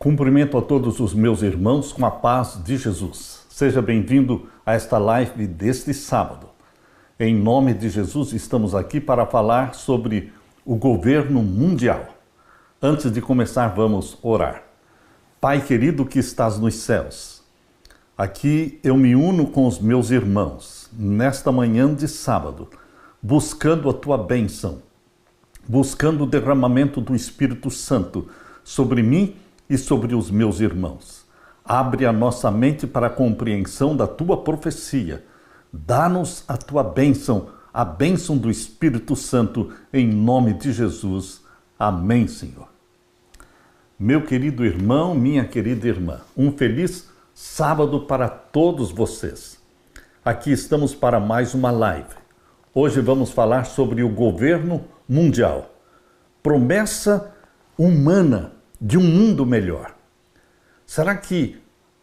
Cumprimento a todos os meus irmãos com a paz de Jesus. Seja bem-vindo a esta live deste sábado. Em nome de Jesus, estamos aqui para falar sobre o governo mundial. Antes de começar, vamos orar. Pai querido que estás nos céus, aqui eu me uno com os meus irmãos, nesta manhã de sábado, buscando a tua bênção, buscando o derramamento do Espírito Santo sobre mim e sobre os meus irmãos. Abre a nossa mente para a compreensão da tua profecia. Dá-nos a tua bênção, a bênção do Espírito Santo, em nome de Jesus. Amém, Senhor. Meu querido irmão, minha querida irmã, um feliz sábado para todos vocês. Aqui estamos para mais uma live. Hoje vamos falar sobre o governo mundial. Promessa humana de um mundo melhor. Será que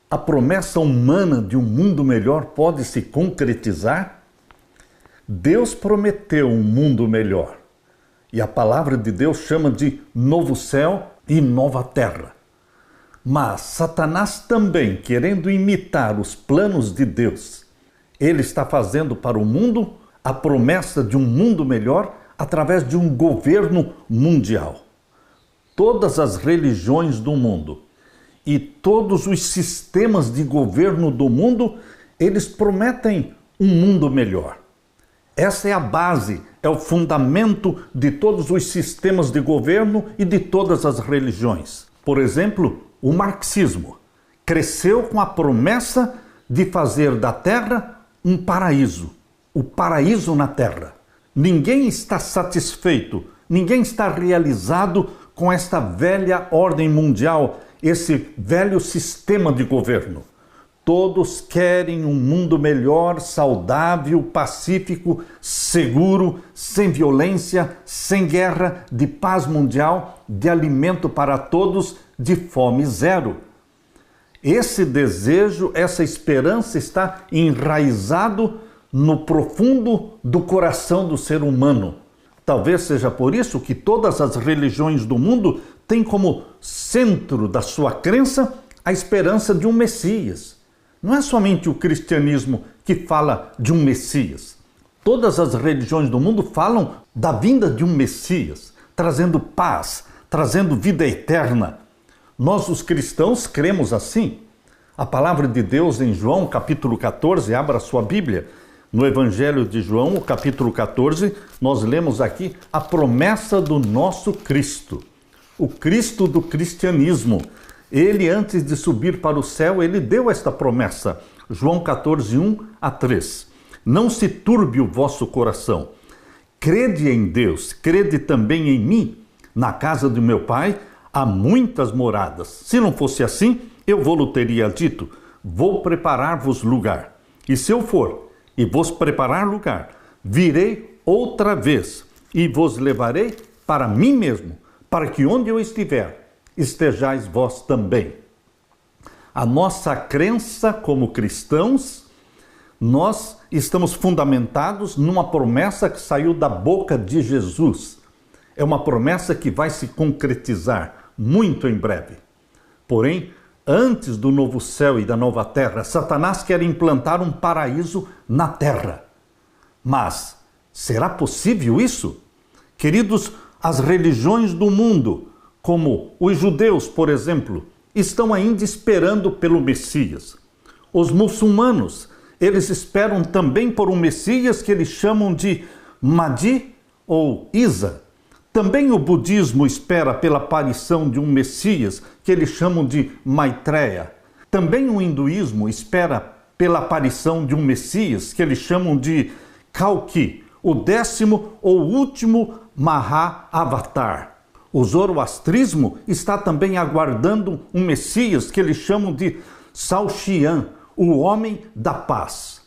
a promessa humana de um mundo melhor pode se concretizar? Deus prometeu um mundo melhor. E a palavra de Deus chama de novo céu e nova terra. Mas Satanás também, querendo imitar os planos de Deus, ele está fazendo para o mundo a promessa de um mundo melhor através de um governo mundial. Todas as religiões do mundo e todos os sistemas de governo do mundo, eles prometem um mundo melhor. Essa é a base, é o fundamento de todos os sistemas de governo e de todas as religiões. Por exemplo, o marxismo cresceu com a promessa de fazer da Terra um paraíso, o paraíso na Terra. Ninguém está satisfeito, ninguém está realizado com esta velha ordem mundial, esse velho sistema de governo. Todos querem um mundo melhor, saudável, pacífico, seguro, sem violência, sem guerra, de paz mundial, de alimento para todos, de fome zero. Esse desejo, essa esperança está enraizado no profundo do coração do ser humano. Talvez seja por isso que todas as religiões do mundo têm como centro da sua crença a esperança de um Messias. Não é somente o cristianismo que fala de um Messias. Todas as religiões do mundo falam da vinda de um Messias, trazendo paz, trazendo vida eterna. Nós, os cristãos, cremos assim. A palavra de Deus em João, capítulo 14, abra sua Bíblia. No Evangelho de João, o capítulo 14, nós lemos aqui a promessa do nosso Cristo. O Cristo do cristianismo. Ele, antes de subir para o céu, ele deu esta promessa. João 14, 1 a 3. Não se turbe o vosso coração. Crede em Deus, crede também em mim. Na casa de meu Pai há muitas moradas. Se não fosse assim, eu vou-lhe teria dito, vou preparar-vos lugar. E se eu for e vos preparar lugar, virei outra vez e vos levarei para mim mesmo, para que onde eu estiver, estejais vós também. A nossa crença como cristãos, nós estamos fundamentados numa promessa que saiu da boca de Jesus. É uma promessa que vai se concretizar muito em breve. Porém, antes do novo céu e da nova terra, Satanás quer implantar um paraíso na terra. Mas será possível isso? Queridos, as religiões do mundo, como os judeus, por exemplo, estão ainda esperando pelo Messias. Os muçulmanos, eles esperam também por um Messias que eles chamam de Mahdi ou Isa. Também o budismo espera pela aparição de um Messias que eles chamam de Maitreya. Também o hinduísmo espera pela aparição de um Messias que eles chamam de Kalki, o 10º ou último Maha-Avatar. O zoroastrismo está também aguardando um Messias que eles chamam de Saoxian, o homem da paz.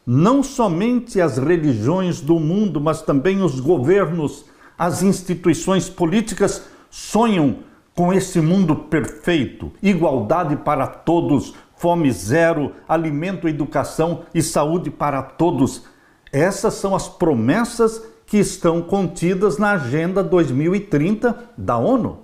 Não somente as religiões do mundo, mas também os governos, as instituições políticas sonham com esse mundo perfeito, igualdade para todos, fome zero, alimento, educação e saúde para todos. Essas são as promessas que estão contidas na Agenda 2030 da ONU.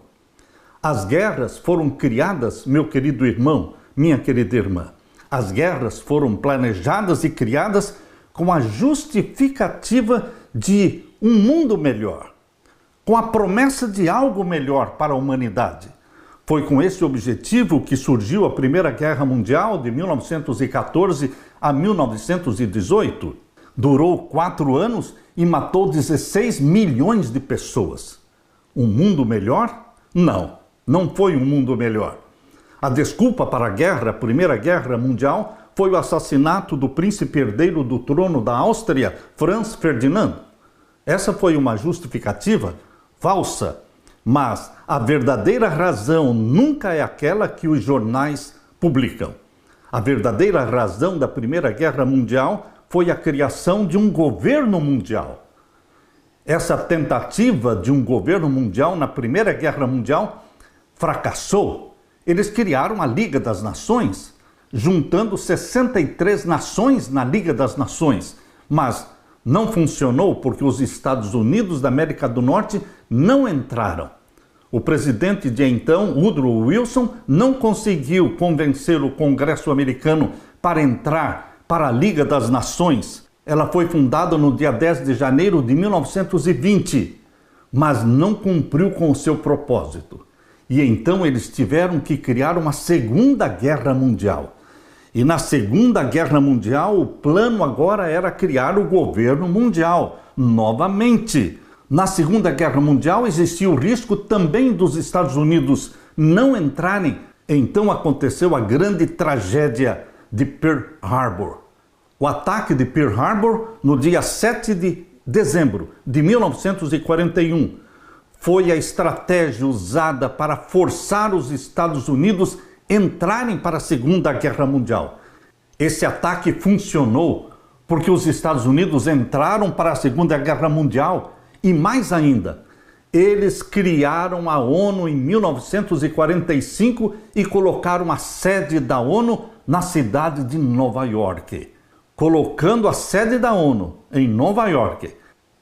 As guerras foram criadas, meu querido irmão, minha querida irmã. As guerras foram planejadas e criadas com a justificativa de um mundo melhor, com a promessa de algo melhor para a humanidade. Foi com esse objetivo que surgiu a Primeira Guerra Mundial de 1914 a 1918. Durou 4 anos e matou 16 milhões de pessoas. Um mundo melhor? Não foi um mundo melhor. A desculpa para a guerra, a Primeira Guerra Mundial, foi o assassinato do príncipe herdeiro do trono da Áustria, Franz Ferdinand. Essa foi uma justificativa falsa, mas a verdadeira razão nunca é aquela que os jornais publicam. A verdadeira razão da Primeira Guerra Mundial foi a criação de um governo mundial. Essa tentativa de um governo mundial na Primeira Guerra Mundial fracassou. Eles criaram a Liga das Nações, juntando 63 nações na Liga das Nações, mas não funcionou porque os Estados Unidos da América do Norte não entraram. O presidente de então, Woodrow Wilson, não conseguiu convencer o Congresso americano para entrar para a Liga das Nações. Ela foi fundada no dia 10 de janeiro de 1920, mas não cumpriu com o seu propósito. E então eles tiveram que criar uma Segunda Guerra Mundial. E na Segunda Guerra Mundial, o plano agora era criar o governo mundial, novamente. Na Segunda Guerra Mundial existia o risco também dos Estados Unidos não entrarem. Então aconteceu a grande tragédia de Pearl Harbor. O ataque de Pearl Harbor no dia 7 de dezembro de 1941 foi a estratégia usada para forçar os Estados Unidos a entrarem para a Segunda Guerra Mundial. Esse ataque funcionou porque os Estados Unidos entraram para a Segunda Guerra Mundial e, mais ainda, eles criaram a ONU em 1945 e colocaram a sede da ONU na cidade de Nova York. Colocando a sede da ONU em Nova York,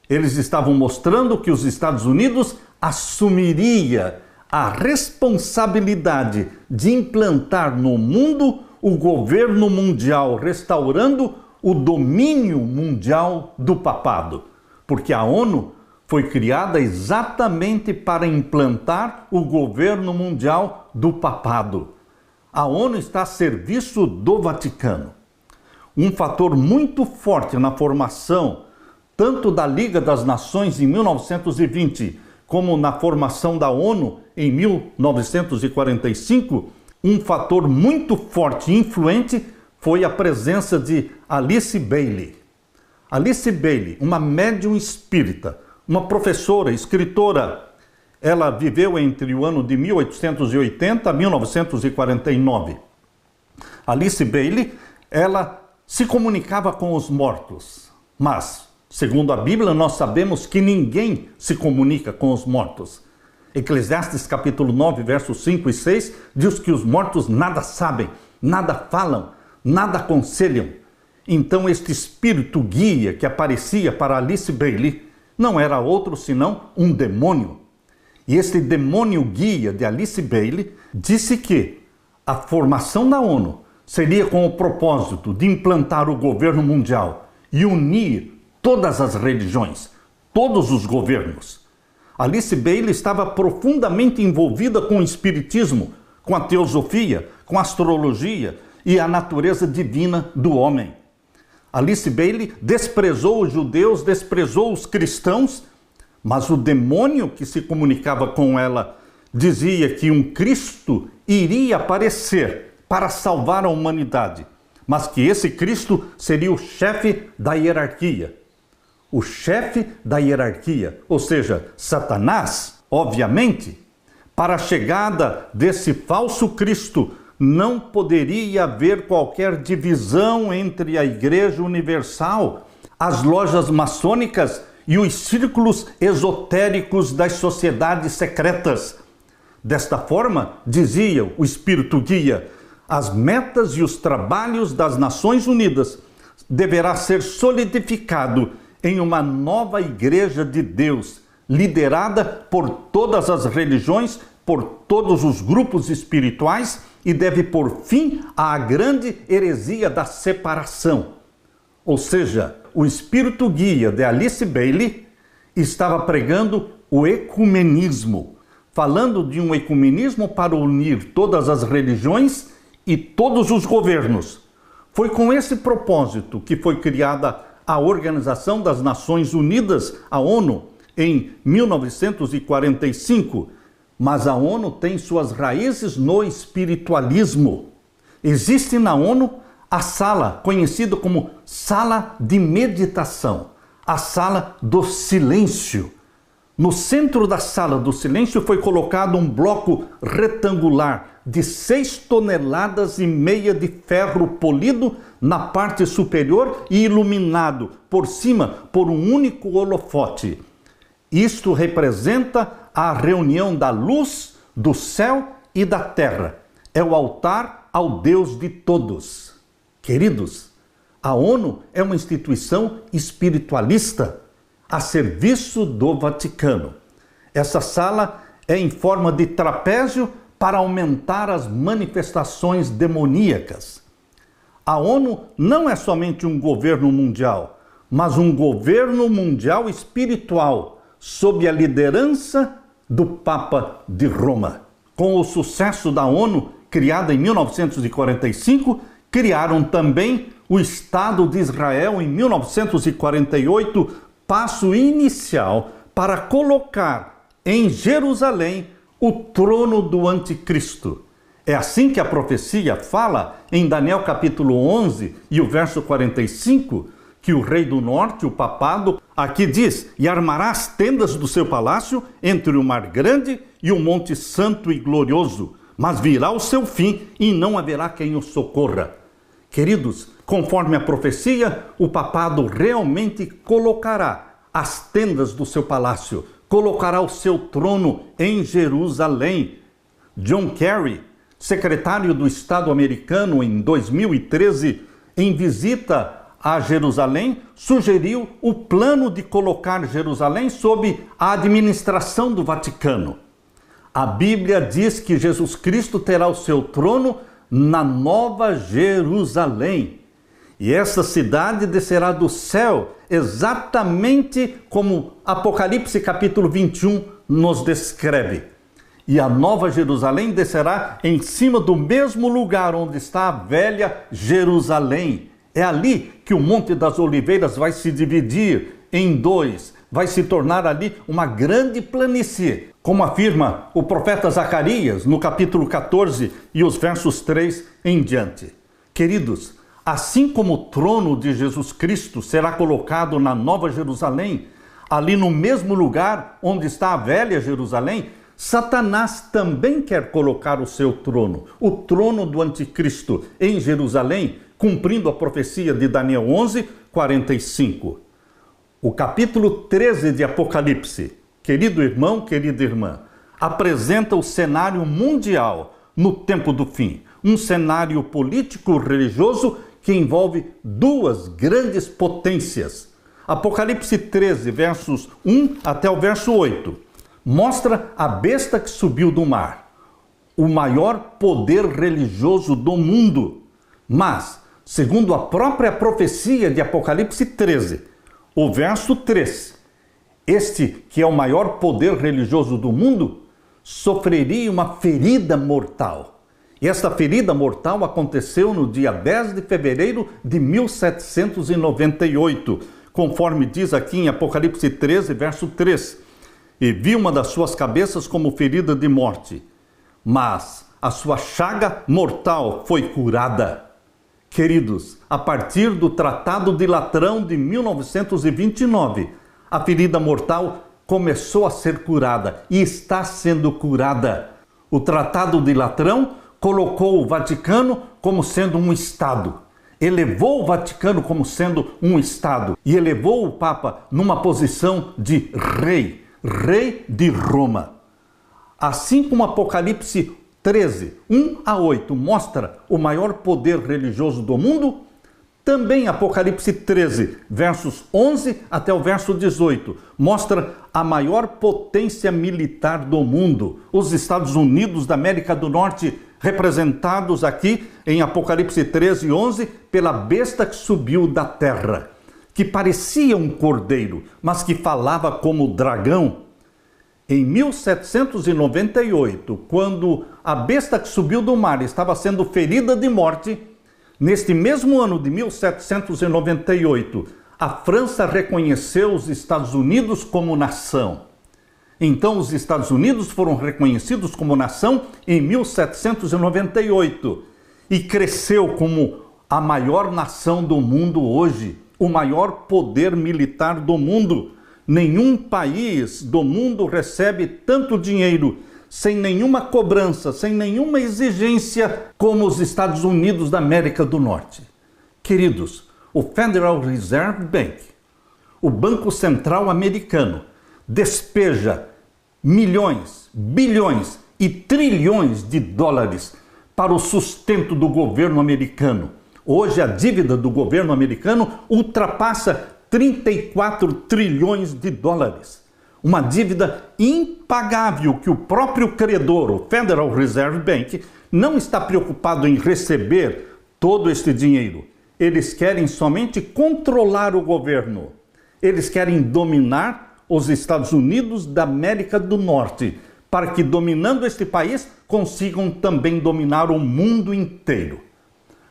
eles estavam mostrando que os Estados Unidos assumiria a responsabilidade de implantar no mundo o governo mundial, restaurando o domínio mundial do papado. Porque a ONU foi criada exatamente para implantar o governo mundial do papado. A ONU está a serviço do Vaticano. Um fator muito forte na formação tanto da Liga das Nações em 1920 como na formação da ONU em 1945, um fator muito forte e influente foi a presença de Alice Bailey. Alice Bailey, uma médium espírita, uma professora, escritora. Ela viveu entre o ano de 1880 a 1949. Alice Bailey, ela se comunicava com os mortos, mas, segundo a Bíblia, nós sabemos que ninguém se comunica com os mortos. Eclesiastes capítulo 9, versos 5 e 6, diz que os mortos nada sabem, nada falam, nada aconselham. Então este espírito guia que aparecia para Alice Bailey não era outro senão um demônio. E este demônio guia de Alice Bailey disse que a formação da ONU seria com o propósito de implantar o governo mundial e unir todas as religiões, todos os governos. Alice Bailey estava profundamente envolvida com o espiritismo, com a teosofia, com a astrologia e a natureza divina do homem. Alice Bailey desprezou os judeus, desprezou os cristãos, mas o demônio que se comunicava com ela dizia que um Cristo iria aparecer para salvar a humanidade, mas que esse Cristo seria o chefe da hierarquia. O chefe da hierarquia, ou seja, Satanás, obviamente. Para a chegada desse falso Cristo, não poderia haver qualquer divisão entre a Igreja Universal, as lojas maçônicas e os círculos esotéricos das sociedades secretas. Desta forma, dizia o Espírito Guia, as metas e os trabalhos das Nações Unidas deverá ser solidificado em uma nova Igreja de Deus, liderada por todas as religiões, por todos os grupos espirituais e deve pôr fim à grande heresia da separação. Ou seja, o espírito guia de Alice Bailey estava pregando o ecumenismo, falando de um ecumenismo para unir todas as religiões e todos os governos. Foi com esse propósito que foi criada a Organização das Nações Unidas, a ONU, em 1945. Mas a ONU tem suas raízes no espiritualismo. Existe na ONU a sala conhecida como sala de meditação, a sala do silêncio. No centro da sala do silêncio foi colocado um bloco retangular de 6,5 toneladas de ferro polido na parte superior e iluminado por cima por um único holofote. Isto representa a reunião da luz, do céu e da terra. É o altar ao Deus de todos. Queridos, a ONU é uma instituição espiritualista a serviço do Vaticano. Essa sala é em forma de trapézio para aumentar as manifestações demoníacas. A ONU não é somente um governo mundial, mas um governo mundial espiritual, sob a liderança do Papa de Roma. Com o sucesso da ONU, criada em 1945, criaram também o Estado de Israel em 1948, passo inicial para colocar em Jerusalém o trono do anticristo. É assim que a profecia fala em Daniel capítulo 11 e o verso 45, que o rei do norte, o papado, aqui diz: e armarás tendas do seu palácio entre o mar grande e o monte santo e glorioso, mas virá o seu fim e não haverá quem o socorra. Queridos, conforme a profecia, o papado realmente colocará as tendas do seu palácio, colocará o seu trono em Jerusalém. John Kerry, secretário do Estado americano em 2013, em visita a Jerusalém, sugeriu o plano de colocar Jerusalém sob a administração do Vaticano. A Bíblia diz que Jesus Cristo terá o seu trono na Nova Jerusalém. E essa cidade descerá do céu, exatamente como Apocalipse capítulo 21 nos descreve. E a Nova Jerusalém descerá em cima do mesmo lugar onde está a velha Jerusalém. É ali que o Monte das Oliveiras vai se dividir em dois, vai se tornar ali uma grande planície, como afirma o profeta Zacarias no capítulo 14 e os versos 3 em diante. Queridos, assim como o trono de Jesus Cristo será colocado na Nova Jerusalém, ali no mesmo lugar onde está a velha Jerusalém, Satanás também quer colocar o seu trono, o trono do anticristo, em Jerusalém, cumprindo a profecia de Daniel 11, 45. O capítulo 13 de Apocalipse, querido irmão, querida irmã, apresenta o cenário mundial no tempo do fim. Um cenário político-religioso que envolve duas grandes potências. Apocalipse 13, versos 1 até o verso 8, mostra a besta que subiu do mar, o maior poder religioso do mundo. Mas, segundo a própria profecia de Apocalipse 13, o verso 3, este que é o maior poder religioso do mundo, sofreria uma ferida mortal. E esta ferida mortal aconteceu no dia 10 de fevereiro de 1798, conforme diz aqui em Apocalipse 13, verso 3. E vi uma das suas cabeças como ferida de morte, mas a sua chaga mortal foi curada. Queridos, a partir do Tratado de Latrão de 1929, a ferida mortal começou a ser curada e está sendo curada. O Tratado de Latrão colocou o Vaticano como sendo um Estado, elevou o Vaticano como sendo um Estado e elevou o Papa numa posição de rei de Roma. Assim como Apocalipse 13, 1 a 8 mostra o maior poder religioso do mundo, Também Apocalipse 13, versos 11 até o verso 18, mostra a maior potência militar do mundo, os Estados Unidos da América do Norte, representados aqui em Apocalipse 13, 11, pela besta que subiu da terra, que parecia um cordeiro, mas que falava como dragão. Em 1798, quando a besta que subiu do mar estava sendo ferida de morte, neste mesmo ano de 1798, a França reconheceu os Estados Unidos como nação. Então, os Estados Unidos foram reconhecidos como nação em 1798 e cresceu como a maior nação do mundo hoje, o maior poder militar do mundo. Nenhum país do mundo recebe tanto dinheiro sem nenhuma cobrança, sem nenhuma exigência, como os Estados Unidos da América do Norte. Queridos, o Federal Reserve Bank, o Banco Central Americano, despeja milhões, bilhões e trilhões de dólares para o sustento do governo americano. Hoje a dívida do governo americano ultrapassa 34 trilhões de dólares. Uma dívida impagável que o próprio credor, o Federal Reserve Bank, não está preocupado em receber todo este dinheiro. Eles querem somente controlar o governo. Eles querem dominar os Estados Unidos da América do Norte, para que, dominando este país, consigam também dominar o mundo inteiro.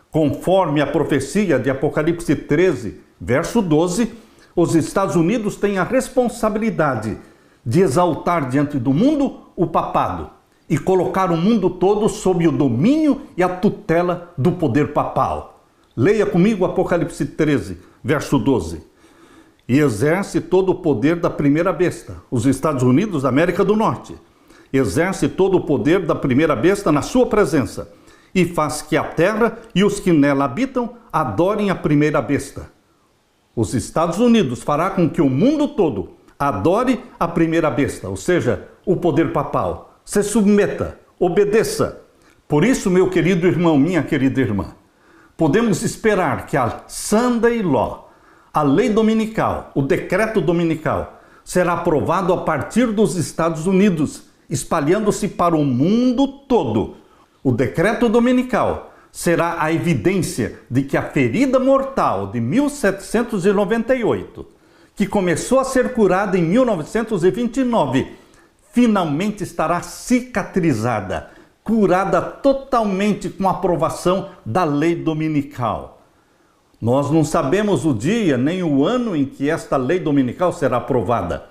Conforme a profecia de Apocalipse 13, verso 12, os Estados Unidos têm a responsabilidade de exaltar diante do mundo o papado e colocar o mundo todo sob o domínio e a tutela do poder papal. Leia comigo Apocalipse 13, verso 12. E exerce todo o poder da primeira besta, os Estados Unidos da América do Norte. Exerce todo o poder da primeira besta na sua presença e faz que a terra e os que nela habitam adorem a primeira besta. Os Estados Unidos fará com que o mundo todo adore a primeira besta, ou seja, o poder papal. Se submeta, obedeça. Por isso, meu querido irmão, minha querida irmã, podemos esperar que a Sunday Law, a lei dominical, o decreto dominical, será aprovado a partir dos Estados Unidos, espalhando-se para o mundo todo. O decreto dominical será a evidência de que a ferida mortal de 1798, que começou a ser curada em 1929, finalmente estará cicatrizada, curada totalmente com a aprovação da lei dominical. Nós não sabemos o dia nem o ano em que esta lei dominical será aprovada.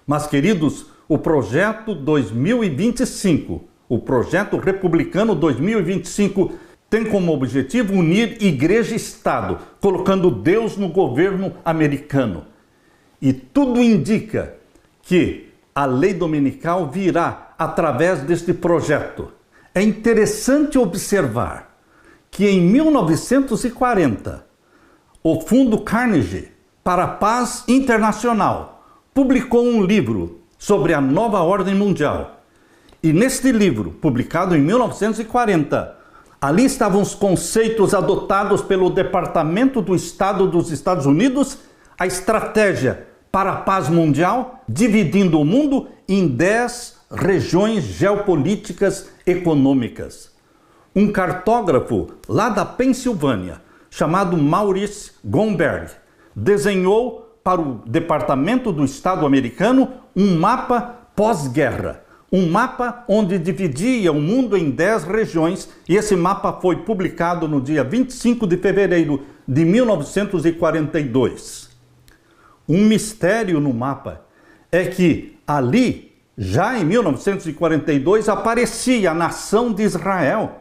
Mas, queridos, o projeto 2025, o projeto republicano 2025, tem como objetivo unir igreja e Estado, colocando Deus no governo americano. E tudo indica que a lei dominical virá através deste projeto. É interessante observar que em 1940, o Fundo Carnegie para a Paz Internacional publicou um livro sobre a nova ordem mundial. E neste livro, publicado em 1940, ali estavam os conceitos adotados pelo Departamento do Estado dos Estados Unidos, a estratégia para a paz mundial, dividindo o mundo em 10 regiões geopolíticas econômicas. Um cartógrafo lá da Pensilvânia, chamado Maurice Gomberg, desenhou para o Departamento do Estado americano um mapa pós-guerra. Um mapa onde dividia o mundo em 10 regiões, e esse mapa foi publicado no dia 25 de fevereiro de 1942. Um mistério no mapa é que ali, já em 1942, aparecia a nação de Israel.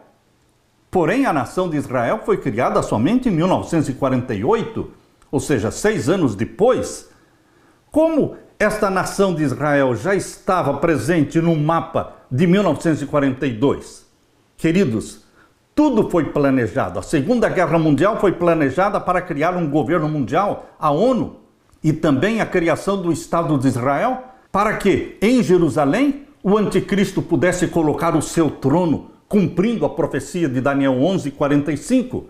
Porém, a nação de Israel foi criada somente em 1948, ou seja, 6 anos depois. Como esta nação de Israel já estava presente no mapa de 1942? Queridos, tudo foi planejado. A Segunda Guerra Mundial foi planejada para criar um governo mundial, a ONU, e também a criação do Estado de Israel, para que, em Jerusalém, o anticristo pudesse colocar o seu trono, cumprindo a profecia de Daniel 11:45.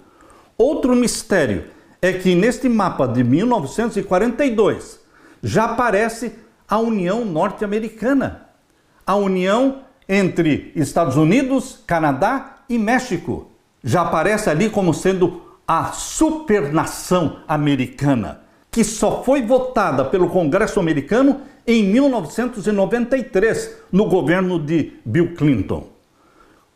Outro mistério é que neste mapa de 1942 já aparece a União Norte-Americana, a união entre Estados Unidos, Canadá e México. Já aparece ali como sendo a supernação americana, que só foi votada pelo Congresso americano em 1993, no governo de Bill Clinton.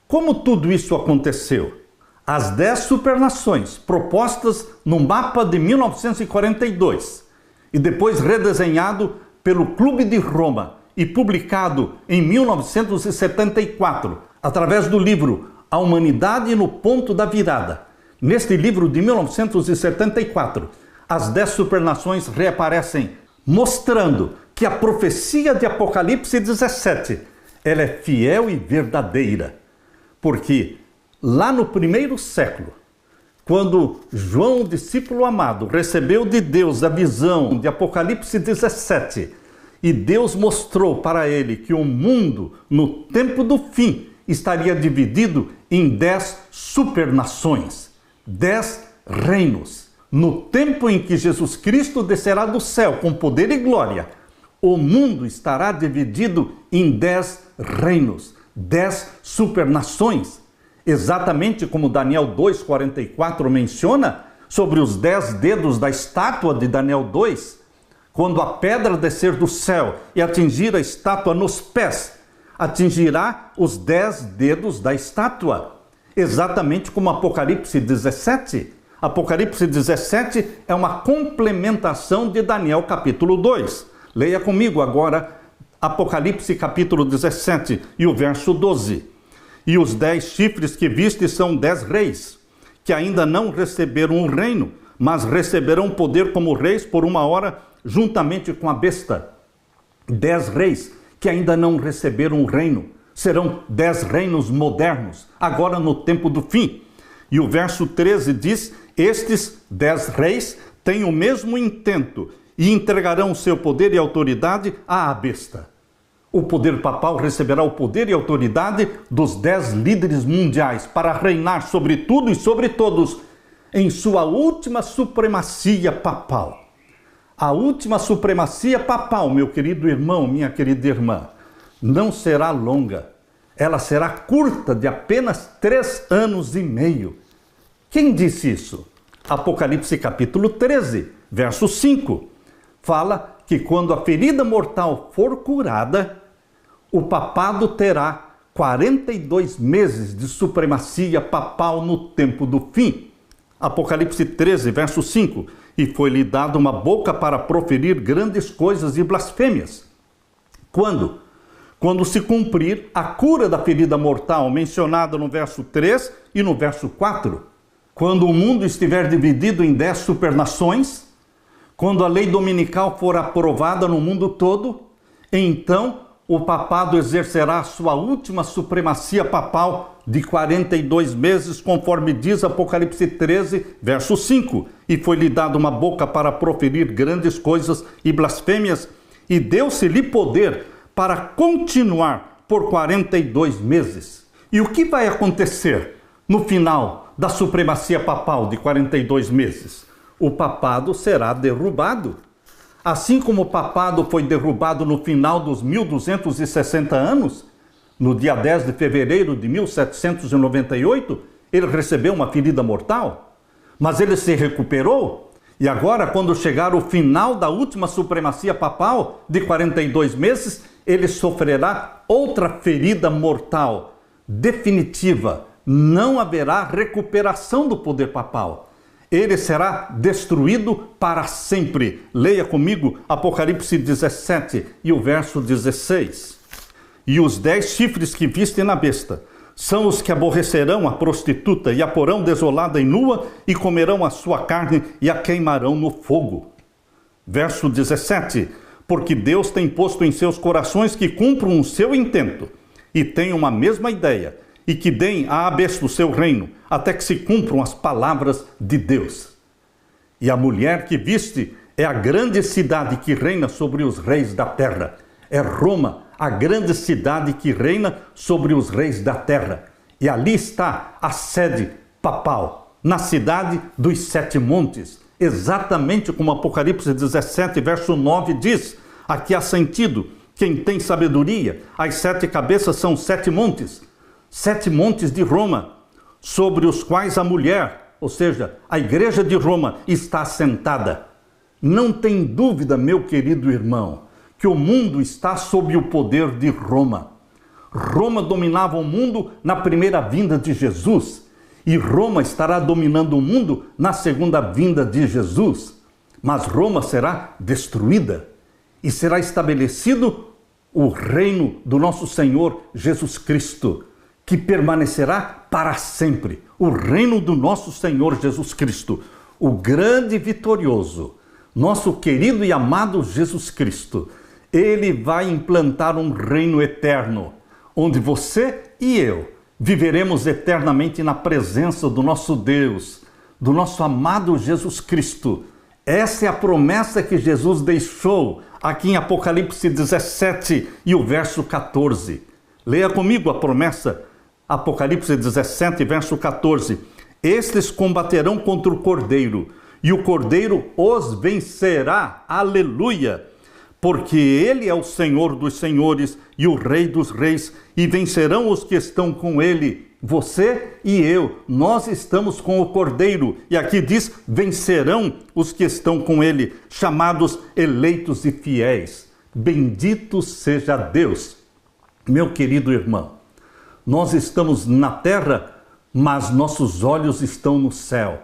Como tudo isso aconteceu? As 10 supernações propostas no mapa de 1942 e depois redesenhado pelo Clube de Roma e publicado em 1974, através do livro A Humanidade no Ponto da Virada. Neste livro de 1974, as 10 supernações reaparecem, mostrando que a profecia de Apocalipse 17 ela é fiel e verdadeira. Porque lá no primeiro século, quando João, o discípulo amado, recebeu de Deus a visão de Apocalipse 17, e Deus mostrou para ele que o mundo, no tempo do fim, estaria dividido em 10 supernações, 10 reinos. No tempo em que Jesus Cristo descerá do céu com poder e glória, o mundo estará dividido em 10 reinos, 10 supernações. Exatamente como Daniel 2,44 menciona sobre os 10 dedos da estátua de Daniel 2, quando a pedra descer do céu e atingir a estátua nos pés, atingirá os 10 dedos da estátua. Exatamente como Apocalipse 17. Apocalipse 17 é uma complementação de Daniel capítulo 2. Leia comigo agora Apocalipse capítulo 17 e o verso 12. E os 10 chifres que viste são 10 reis, que ainda não receberam o reino, mas receberão poder como reis por 1 hora, juntamente com a besta. 10 reis que ainda não receberam o reino. Serão 10 reinos modernos, agora no tempo do fim. E o verso 13 diz: estes 10 reis têm o mesmo intento e entregarão seu poder e autoridade à besta. O poder papal receberá o poder e autoridade dos 10 líderes mundiais para reinar sobre tudo e sobre todos em sua última supremacia papal. A última supremacia papal, meu querido irmão, minha querida irmã, não será longa. Ela será curta, de apenas 3 anos e meio. Quem disse isso? Apocalipse capítulo 13, verso 5. Fala que quando a ferida mortal for curada, o papado terá 42 meses de supremacia papal no tempo do fim. Apocalipse 13, verso 5. E foi-lhe dada uma boca para proferir grandes coisas e blasfêmias. Quando? Quando se cumprir a cura da ferida mortal mencionada no verso 3 e no verso 4. Quando o mundo estiver dividido em 10 supernações, quando a lei dominical for aprovada no mundo todo, então o papado exercerá sua última supremacia papal de 42 meses, conforme diz Apocalipse 13, verso 5. E foi-lhe dada uma boca para proferir grandes coisas e blasfêmias, e deu-se-lhe poder para continuar por 42 meses. E o que vai acontecer no final da supremacia papal de 42 meses? O papado será derrubado. Assim como o papado foi derrubado no final dos 1260 anos, no dia 10 de fevereiro de 1798, ele recebeu uma ferida mortal, mas ele se recuperou, e agora, quando chegar o final da última supremacia papal de 42 meses, ele sofrerá outra ferida mortal definitiva. Não haverá recuperação do poder papal. Ele será destruído para sempre. Leia comigo Apocalipse 17 e o verso 16. E os 10 chifres que viste na besta são os que aborrecerão a prostituta e a porão desolada e nua, e comerão a sua carne e a queimarão no fogo. Verso 17. Porque Deus tem posto em seus corações que cumpram o seu intento, e tenham a mesma ideia, e que deem à besta o seu reino, até que se cumpram as palavras de Deus. E a mulher que viste é a grande cidade que reina sobre os reis da terra. É Roma, a grande cidade que reina sobre os reis da terra. E ali está a sede papal, na cidade dos 7 montes. exatamente como Apocalipse 17, verso 9 diz. Aqui há sentido. Quem tem sabedoria, as 7 cabeças são 7 montes de Roma, sobre os quais a mulher, ou seja, a igreja de Roma, está assentada. Não tem dúvida, meu querido irmão, que o mundo está sob o poder de Roma. Roma dominava o mundo na primeira vinda de Jesus, e Roma estará dominando o mundo na segunda vinda de Jesus. Mas Roma será destruída e será estabelecido o reino do nosso Senhor Jesus Cristo, que permanecerá para sempre. O reino do nosso Senhor Jesus Cristo, o grande e vitorioso, nosso querido e amado Jesus Cristo. Ele vai implantar um reino eterno, onde você e eu viveremos eternamente na presença do nosso Deus, do nosso amado Jesus Cristo. Essa é a promessa que Jesus deixou aqui em Apocalipse 17 e o verso 14. Leia comigo a promessa, Apocalipse 17, verso 14. Estes combaterão contra o Cordeiro, e o Cordeiro os vencerá. Aleluia! Porque ele é o Senhor dos senhores e o Rei dos reis, e vencerão os que estão com ele. Você e eu, nós estamos com o Cordeiro. E aqui diz, vencerão os que estão com ele, chamados eleitos e fiéis. Bendito seja Deus. Meu querido irmão, nós estamos na terra, mas nossos olhos estão no céu.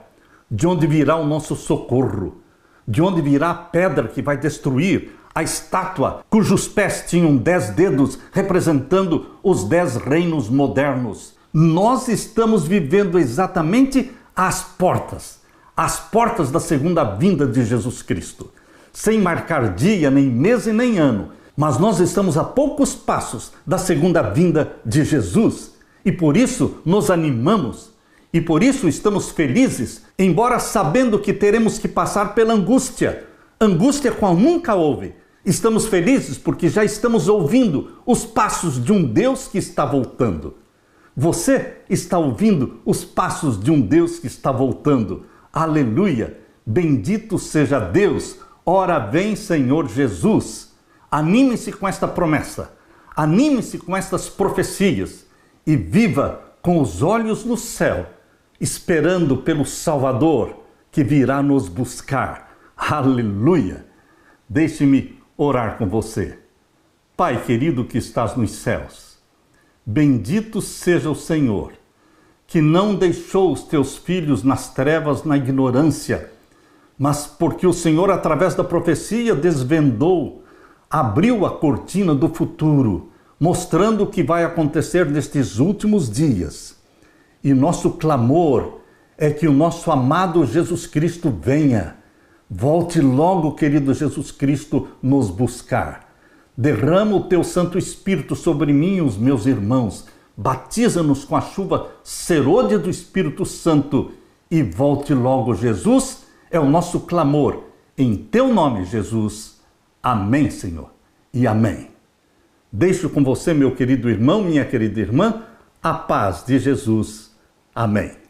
De onde virá o nosso socorro? De onde virá a pedra que vai destruir a estátua cujos pés tinham 10 dedos, representando os 10 reinos modernos? Nós estamos vivendo exatamente às portas da segunda vinda de Jesus Cristo, sem marcar dia, nem mês e nem ano, mas nós estamos a poucos passos da segunda vinda de Jesus, e por isso nos animamos, e por isso estamos felizes, embora sabendo que teremos que passar pela angústia qual nunca houve. Estamos felizes porque já estamos ouvindo os passos de um Deus que está voltando. Você está ouvindo os passos de um Deus que está voltando. Aleluia! Bendito seja Deus! Ora vem, Senhor Jesus! Anime-se com esta promessa, anime-se com estas profecias e viva com os olhos no céu, esperando pelo Salvador que virá nos buscar. Aleluia! Deixe-me orar com você. Pai querido que estás nos céus, bendito seja o Senhor, que não deixou os teus filhos nas trevas, na ignorância, mas porque o Senhor, através da profecia, desvendou, abriu a cortina do futuro, mostrando o que vai acontecer nestes últimos dias. E nosso clamor é que o nosso amado Jesus Cristo venha. Volte logo, querido Jesus Cristo, nos buscar. Derrama o teu Santo Espírito sobre mim e os meus irmãos. Batiza-nos com a chuva serôdia do Espírito Santo. E volte logo, Jesus. É o nosso clamor. Em teu nome, Jesus. Amém, Senhor. E amém. Deixo com você, meu querido irmão, minha querida irmã, a paz de Jesus. Amém.